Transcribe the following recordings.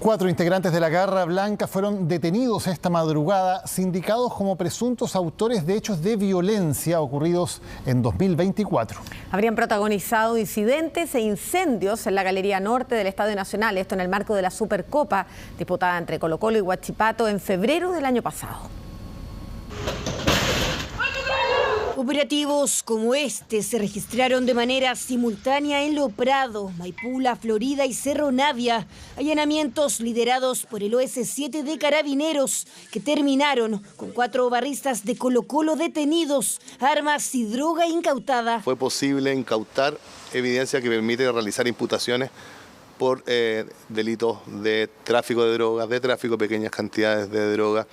4 integrantes de la Garra Blanca fueron detenidos esta madrugada, sindicados como presuntos autores de hechos de violencia ocurridos en 2024. Habrían protagonizado incidentes e incendios en la Galería Norte del Estadio Nacional, esto en el marco de la Supercopa disputada entre Colo-Colo y Huachipato en febrero del año pasado. Operativos como este se registraron de manera simultánea en Lo Prado, Maipú, La Florida y Cerro Navia. Allanamientos liderados por el OS7 de Carabineros que terminaron con 4 barristas de Colo-Colo detenidos, armas y droga incautada. Fue posible incautar evidencia que permite realizar imputaciones por delitos de tráfico de drogas, de tráfico de pequeñas cantidades de droga,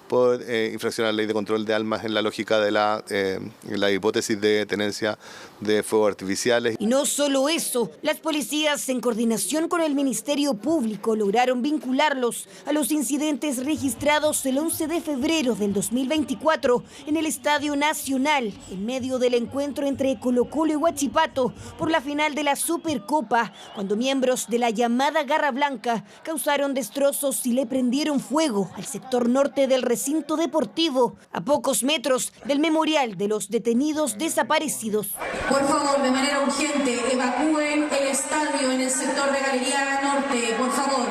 por infraccionar la ley de control de armas en la lógica de la hipótesis de tenencia de fuegos artificiales. Y no solo eso, las policías en coordinación con el Ministerio Público lograron vincularlos a los incidentes registrados el 11 de febrero del 2024 en el Estadio Nacional, en medio del encuentro entre Colo-Colo y Huachipato por la final de la Supercopa, cuando miembros de la llamada Garra Blanca causaron destrozos y le prendieron fuego al sector norte del recinto deportivo, a pocos metros del memorial de los detenidos desaparecidos. Por favor, de manera urgente, evacúen el estadio en el sector de Galería Norte. Por favor,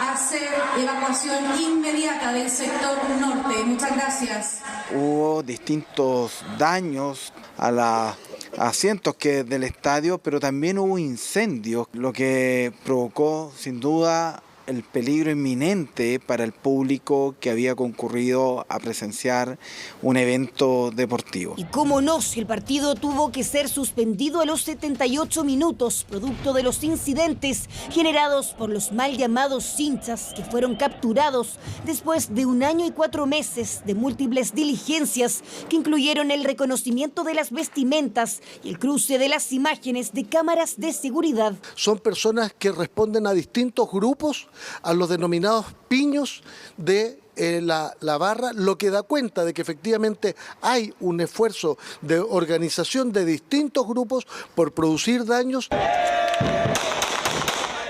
hacer evacuación inmediata del sector norte. Muchas gracias. Hubo distintos daños a los asientos del estadio, pero también hubo incendios, lo que provocó sin duda el peligro inminente para el público que había concurrido a presenciar un evento deportivo. Y cómo no, si el partido tuvo que ser suspendido a los 78 minutos, producto de los incidentes generados por los mal llamados hinchas que fueron capturados después de 1 año y 4 meses de múltiples diligencias que incluyeron el reconocimiento de las vestimentas y el cruce de las imágenes de cámaras de seguridad. Son personas que responden a distintos grupos, a los denominados piños de la barra, lo que da cuenta de que efectivamente hay un esfuerzo de organización de distintos grupos por producir daños.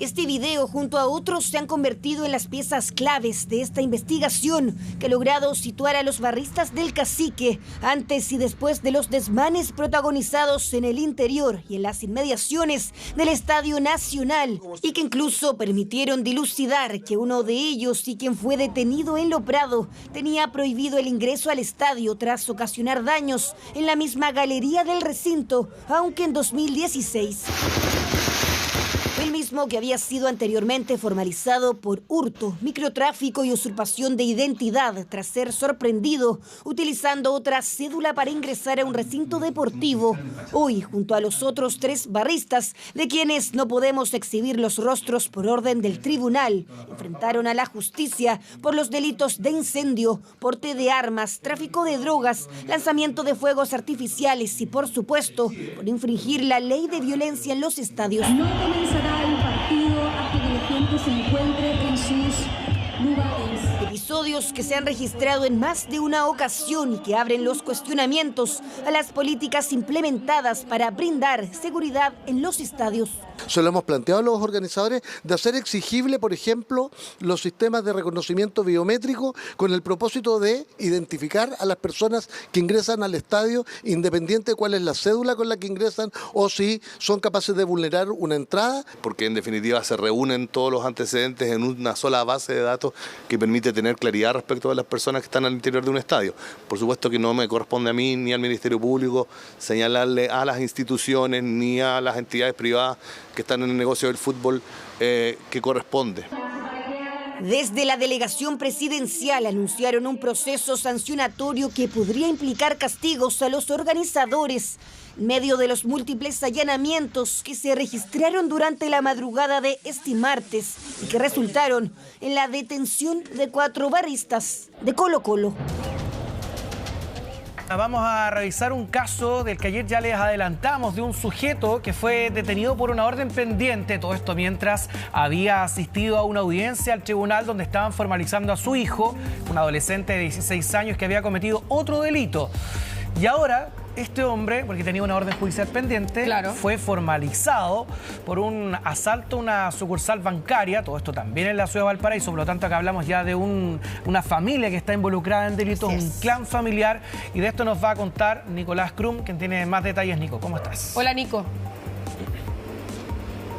Este video junto a otros se han convertido en las piezas claves de esta investigación que ha logrado situar a los barristas del Cacique antes y después de los desmanes protagonizados en el interior y en las inmediaciones del Estadio Nacional y que incluso permitieron dilucidar que uno de ellos y quien fue detenido en Lo Prado tenía prohibido el ingreso al estadio tras ocasionar daños en la misma galería del recinto, aunque en 2016. El mismo que había sido anteriormente formalizado por hurto, microtráfico y usurpación de identidad tras ser sorprendido utilizando otra cédula para ingresar a un recinto deportivo. Hoy, junto a los otros 3 barristas, de quienes no podemos exhibir los rostros por orden del tribunal, enfrentaron a la justicia por los delitos de incendio, porte de armas, tráfico de drogas, lanzamiento de fuegos artificiales y, por supuesto, por infringir la ley de violencia en los estadios. No comenzará el partido hasta que la gente se encuentre en sus lugares. Episodios que se han registrado en más de una ocasión y que abren los cuestionamientos a las políticas implementadas para brindar seguridad en los estadios. Se lo hemos planteado a los organizadores de hacer exigible, por ejemplo, los sistemas de reconocimiento biométrico con el propósito de identificar a las personas que ingresan al estadio, independiente de cuál es la cédula con la que ingresan o si son capaces de vulnerar una entrada. Porque en definitiva se reúnen todos los antecedentes en una sola base de datos que permite tener claridad respecto de las personas que están al interior de un estadio. Por supuesto que no me corresponde a mí ni al Ministerio Público señalarle a las instituciones ni a las entidades privadas que están en el negocio del fútbol que corresponde. Desde la delegación presidencial anunciaron un proceso sancionatorio que podría implicar castigos a los organizadores en medio de los múltiples allanamientos que se registraron durante la madrugada de este martes y que resultaron en la detención de 4 barristas de Colo-Colo. Vamos a revisar un caso del que ayer ya les adelantamos, de un sujeto que fue detenido por una orden pendiente. Todo esto mientras había asistido a una audiencia al tribunal donde estaban formalizando a su hijo, un adolescente de 16 años que había cometido otro delito. Y ahora este hombre, porque tenía una orden judicial pendiente, fue formalizado por un asalto a una sucursal bancaria, todo esto también en la ciudad de Valparaíso, por lo tanto acá hablamos ya de una familia que está involucrada en delitos, un clan familiar, y de esto nos va a contar Nicolás Krum, quien tiene más detalles. Nico, ¿cómo estás? Hola, Nico.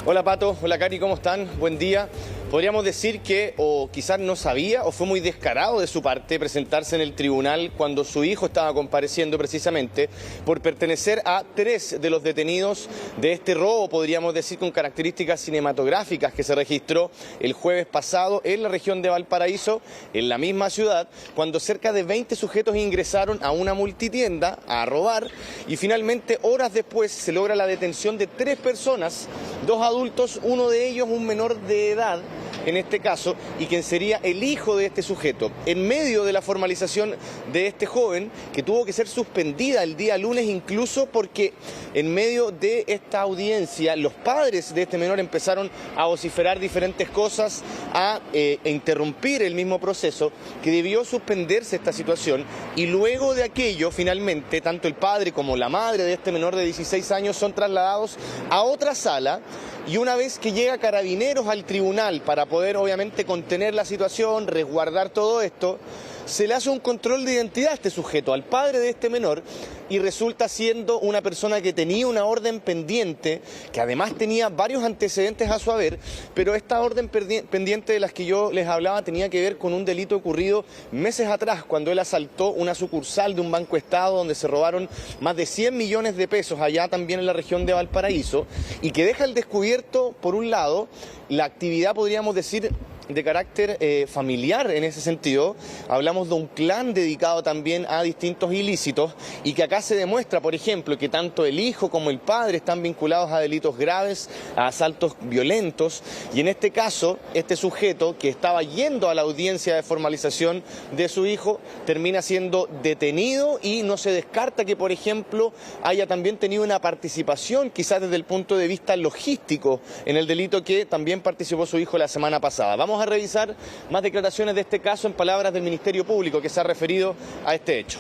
Hola Pato, hola Cari, ¿cómo están? Buen día. Podríamos decir que o quizás no sabía o fue muy descarado de su parte presentarse en el tribunal cuando su hijo estaba compareciendo precisamente por pertenecer a 3 de los detenidos de este robo, podríamos decir con características cinematográficas que se registró el jueves pasado en la región de Valparaíso, en la misma ciudad, cuando cerca de 20 sujetos ingresaron a una multitienda a robar y finalmente horas después se logra la detención de 3 personas, 2 adultos, uno de ellos un menor de edad, en este caso, y quien sería el hijo de este sujeto. En medio de la formalización de este joven, que tuvo que ser suspendida el día lunes incluso porque en medio de esta audiencia los padres de este menor empezaron a vociferar diferentes cosas, a interrumpir el mismo proceso, que debió suspenderse esta situación, y luego de aquello, finalmente, tanto el padre como la madre de este menor de 16 años son trasladados a otra sala, y una vez que llega Carabineros al tribunal para poder obviamente contener la situación, resguardar todo esto, se le hace un control de identidad a este sujeto, al padre de este menor, y resulta siendo una persona que tenía una orden pendiente, que además tenía varios antecedentes a su haber, pero esta orden pendiente de las que yo les hablaba tenía que ver con un delito ocurrido meses atrás, cuando él asaltó una sucursal de un Banco Estado donde se robaron más de 100 millones de pesos, allá también en la región de Valparaíso, y que deja al descubierto, por un lado, la actividad, podríamos decir, de carácter familiar en ese sentido. Hablamos de un clan dedicado también a distintos ilícitos y que acá se demuestra, por ejemplo, que tanto el hijo como el padre están vinculados a delitos graves, a asaltos violentos, y en este caso, este sujeto que estaba yendo a la audiencia de formalización de su hijo termina siendo detenido y no se descarta que, por ejemplo, haya también tenido una participación, quizás desde el punto de vista logístico, en el delito que también participó su hijo la semana pasada. Vamos a revisar más declaraciones de este caso en palabras del Ministerio Público que se ha referido a este hecho.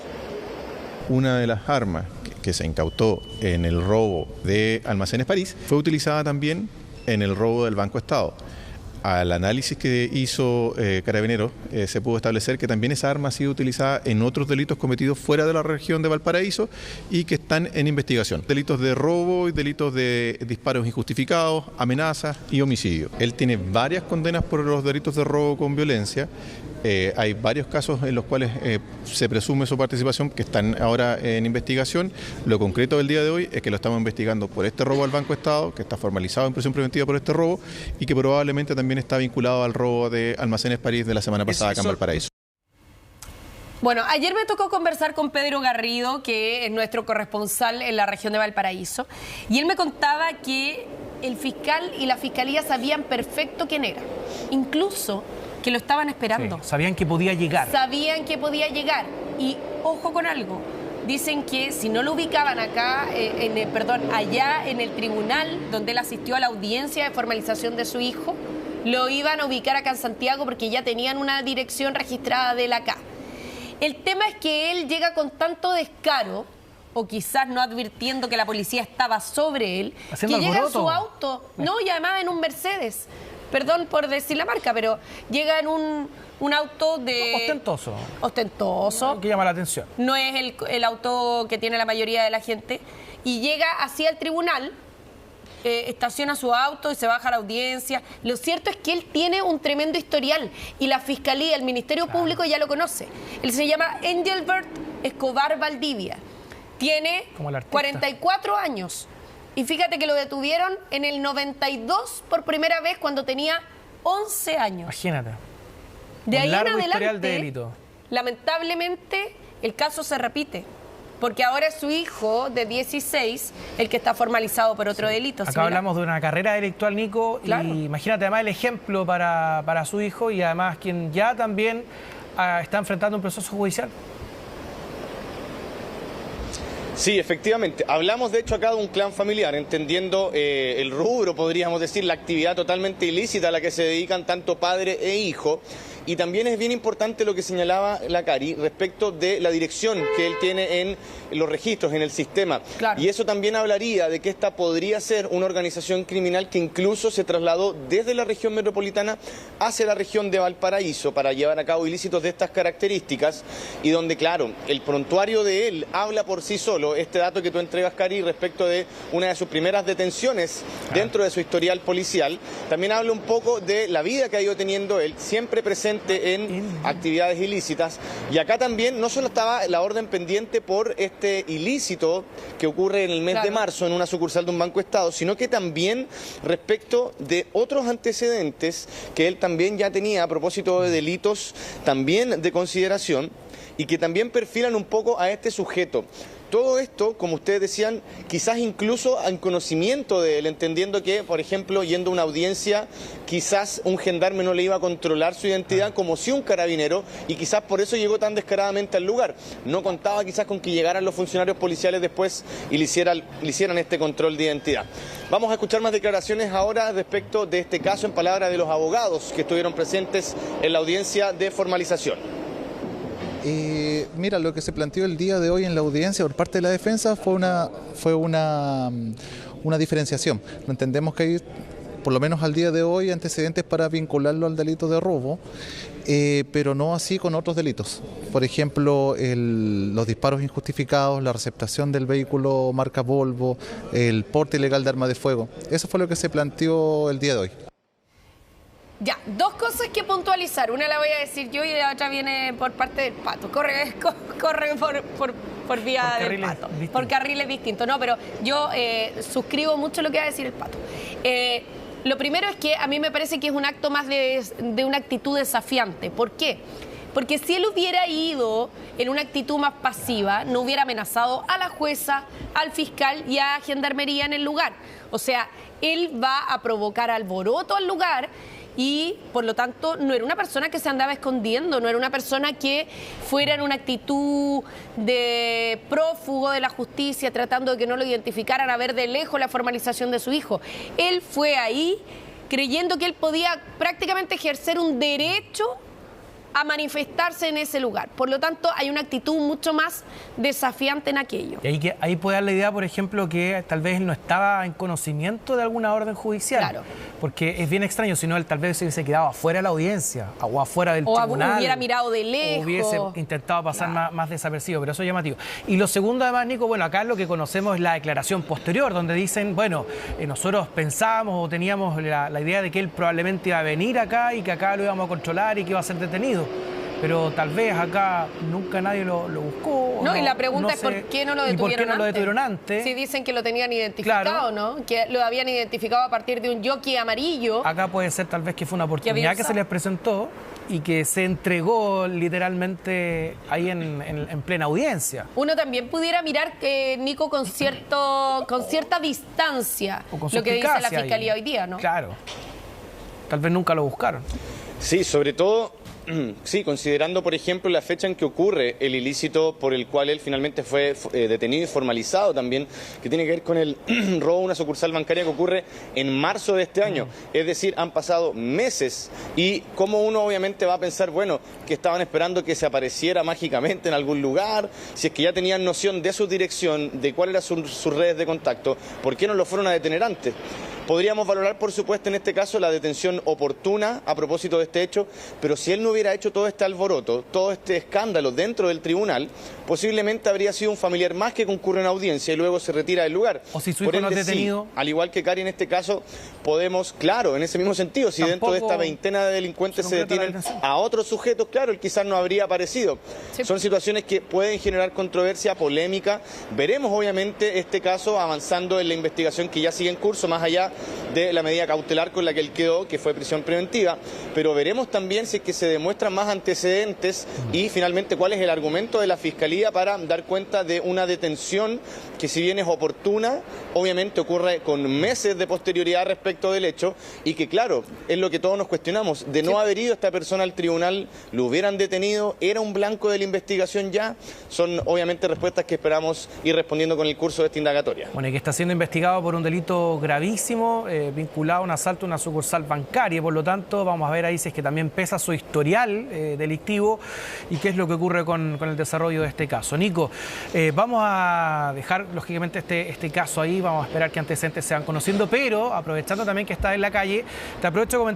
Una de las armas que se incautó en el robo de Almacenes París fue utilizada también en el robo del Banco Estado. Al análisis que hizo Carabineros se pudo establecer que también esa arma ha sido utilizada en otros delitos cometidos fuera de la región de Valparaíso y que están en investigación. Delitos de robo y delitos de disparos injustificados, amenazas y homicidio. Él tiene varias condenas por los delitos de robo con violencia. Hay varios casos en los cuales se presume su participación que están ahora en investigación. Lo concreto del día de hoy es que lo estamos investigando por este robo al Banco Estado, que está formalizado en prisión preventiva por este robo y que probablemente también está vinculado al robo de Almacenes París de la semana pasada acá en Valparaíso. Bueno, ayer me tocó conversar con Pedro Garrido, que es nuestro corresponsal en la región de Valparaíso, y él me contaba que el fiscal y la fiscalía sabían perfecto quién era, incluso que lo estaban esperando. Sí, sabían que podía llegar. Sabían que podía llegar. Y ojo con algo, dicen que si no lo ubicaban acá, allá en el tribunal donde él asistió a la audiencia de formalización de su hijo, lo iban a ubicar acá en Santiago porque ya tenían una dirección registrada de él acá. El tema es que él llega con tanto descaro, o quizás no advirtiendo que la policía estaba sobre él, haciendo que alboroto. llega en su auto, no, y además en un Mercedes. Perdón por decir la marca, pero llega en un auto de... Ostentoso. Ostentoso. Que llama la atención. No es el auto que tiene la mayoría de la gente. Y llega hacia el tribunal, estaciona su auto y se baja a la audiencia. Lo cierto es que él tiene un tremendo historial y la Fiscalía, el Ministerio Público ya lo conoce. Él se llama Engelbert Escobar Valdivia. Tiene 44 años. Y fíjate que lo detuvieron en el 92 por primera vez cuando tenía 11 años. Imagínate. De ahí en adelante, historial de delito. Lamentablemente, el caso se repite. Porque ahora es su hijo de 16 el que está formalizado por otro delito. Acá hablamos de una carrera delictual, Nico, claro. Y imagínate además el ejemplo para su hijo y además quien ya también está enfrentando un proceso judicial. Sí, efectivamente. Hablamos de hecho acá de un clan familiar, entendiendo el rubro, podríamos decir, la actividad totalmente ilícita a la que se dedican tanto padre e hijo. Y también es bien importante lo que señalaba la Cari respecto de la dirección que él tiene en los registros, en el sistema. Claro. Y eso también hablaría de que esta podría ser una organización criminal que incluso se trasladó desde la región metropolitana hacia la región de Valparaíso para llevar a cabo ilícitos de estas características y donde, claro, el prontuario de él habla por sí solo. Este dato que tú entregas, Cari, respecto de una de sus primeras detenciones dentro de su historial policial, también habla un poco de la vida que ha ido teniendo él, siempre presente en actividades ilícitas. Y acá también no solo estaba la orden pendiente por este ilícito que ocurre en el mes de marzo en una sucursal de un Banco Estado, sino que también respecto de otros antecedentes que él también ya tenía a propósito de delitos también de consideración y que también perfilan un poco a este sujeto. Todo esto, como ustedes decían, quizás incluso en conocimiento de él, entendiendo que, por ejemplo, yendo a una audiencia, quizás un gendarme no le iba a controlar su identidad como si un carabinero, y quizás por eso llegó tan descaradamente al lugar. No contaba quizás con que llegaran los funcionarios policiales después y le hicieran este control de identidad. Vamos a escuchar más declaraciones ahora respecto de este caso en palabras de los abogados que estuvieron presentes en la audiencia de formalización. Mira, lo que se planteó el día de hoy en la audiencia por parte de la defensa fue una diferenciación. No entendemos que hay, por lo menos al día de hoy, antecedentes para vincularlo al delito de robo, pero no así con otros delitos. Por ejemplo, los disparos injustificados, la receptación del vehículo marca Volvo, el porte ilegal de arma de fuego. Eso fue lo que se planteó el día de hoy. Ya, dos cosas que puntualizar. Una la voy a decir yo y la otra viene por parte del Pato. Corre por vía del Pato. Por carriles distintos. No, pero yo suscribo mucho lo que va a decir el Pato. Lo primero es que a mí me parece que es un acto más de una actitud desafiante. ¿Por qué? Porque si él hubiera ido en una actitud más pasiva, no hubiera amenazado a la jueza, al fiscal y a Gendarmería en el lugar. O sea, él va a provocar alboroto al lugar y, por lo tanto, no era una persona que se andaba escondiendo, no era una persona que fuera en una actitud de prófugo de la justicia, tratando de que no lo identificaran, a ver de lejos la formalización de su hijo. Él fue ahí creyendo que él podía prácticamente ejercer un derecho a manifestarse en ese lugar. Por lo tanto, hay una actitud mucho más desafiante en aquello. Y ahí puede dar la idea, por ejemplo, que tal vez él no estaba en conocimiento de alguna orden judicial. Claro. Porque es bien extraño, si no, él tal vez se hubiese quedado afuera de la audiencia o afuera del tribunal. O hubiera mirado de lejos. O hubiese intentado pasar más desapercibido, pero eso es llamativo. Y lo segundo, además, Nico, bueno, acá lo que conocemos es la declaración posterior, donde dicen, bueno, nosotros pensábamos o teníamos la idea de que él probablemente iba a venir acá y que acá lo íbamos a controlar y que iba a ser detenido. Pero tal vez acá nunca nadie lo buscó. No, y la pregunta es por qué no lo detuvieron antes. ¿Por qué no lo detuvieron antes? Si dicen que lo tenían identificado, claro, ¿no? Que lo habían identificado a partir de un jockey amarillo. Acá puede ser tal vez que fue una oportunidad que se les presentó y que se entregó literalmente ahí en plena audiencia. Uno también pudiera mirar, Nico, con cierta distancia lo que dice la Fiscalía hoy día, ¿no? Claro. Tal vez nunca lo buscaron. Sí, sobre todo... Sí, considerando, por ejemplo, la fecha en que ocurre el ilícito por el cual él finalmente fue detenido y formalizado también, que tiene que ver con el robo de una sucursal bancaria que ocurre en marzo de este año. Es decir, han pasado meses y como uno obviamente va a pensar, bueno, que estaban esperando que se apareciera mágicamente en algún lugar, si es que ya tenían noción de su dirección, de cuáles eran sus redes de contacto, ¿por qué no lo fueron a detener antes? Podríamos valorar, por supuesto, en este caso la detención oportuna a propósito de este hecho, pero si él no hubiera hecho todo este alboroto, todo este escándalo dentro del tribunal, posiblemente habría sido un familiar más que concurre en audiencia y luego se retira del lugar. O si su hijo no es detenido. Sí, al igual que Cari en este caso, podemos, claro, en ese mismo sentido, si dentro de esta veintena de delincuentes se detienen a otros sujetos, claro, él quizás no habría aparecido. Sí. Son situaciones que pueden generar controversia, polémica. Veremos, obviamente, este caso avanzando en la investigación que ya sigue en curso, más allá de la medida cautelar con la que él quedó, que fue prisión preventiva, pero veremos también si es que se demuestra muestran más antecedentes y finalmente cuál es el argumento de la Fiscalía para dar cuenta de una detención que, si bien es oportuna, obviamente ocurre con meses de posterioridad respecto del hecho y que, claro, es lo que todos nos cuestionamos. De no haber ido esta persona al tribunal, lo hubieran detenido, era un blanco de la investigación ya. Son obviamente respuestas que esperamos ir respondiendo con el curso de esta indagatoria. Bueno, y que está siendo investigado por un delito gravísimo vinculado a un asalto a una sucursal bancaria. Por lo tanto, vamos a ver ahí si es que también pesa su historial delictivo y qué es lo que ocurre con el desarrollo de este caso. Nico, vamos a dejar lógicamente este caso ahí, vamos a esperar que antecedentes se van conociendo, pero aprovechando también que estás en la calle, te aprovecho de comentar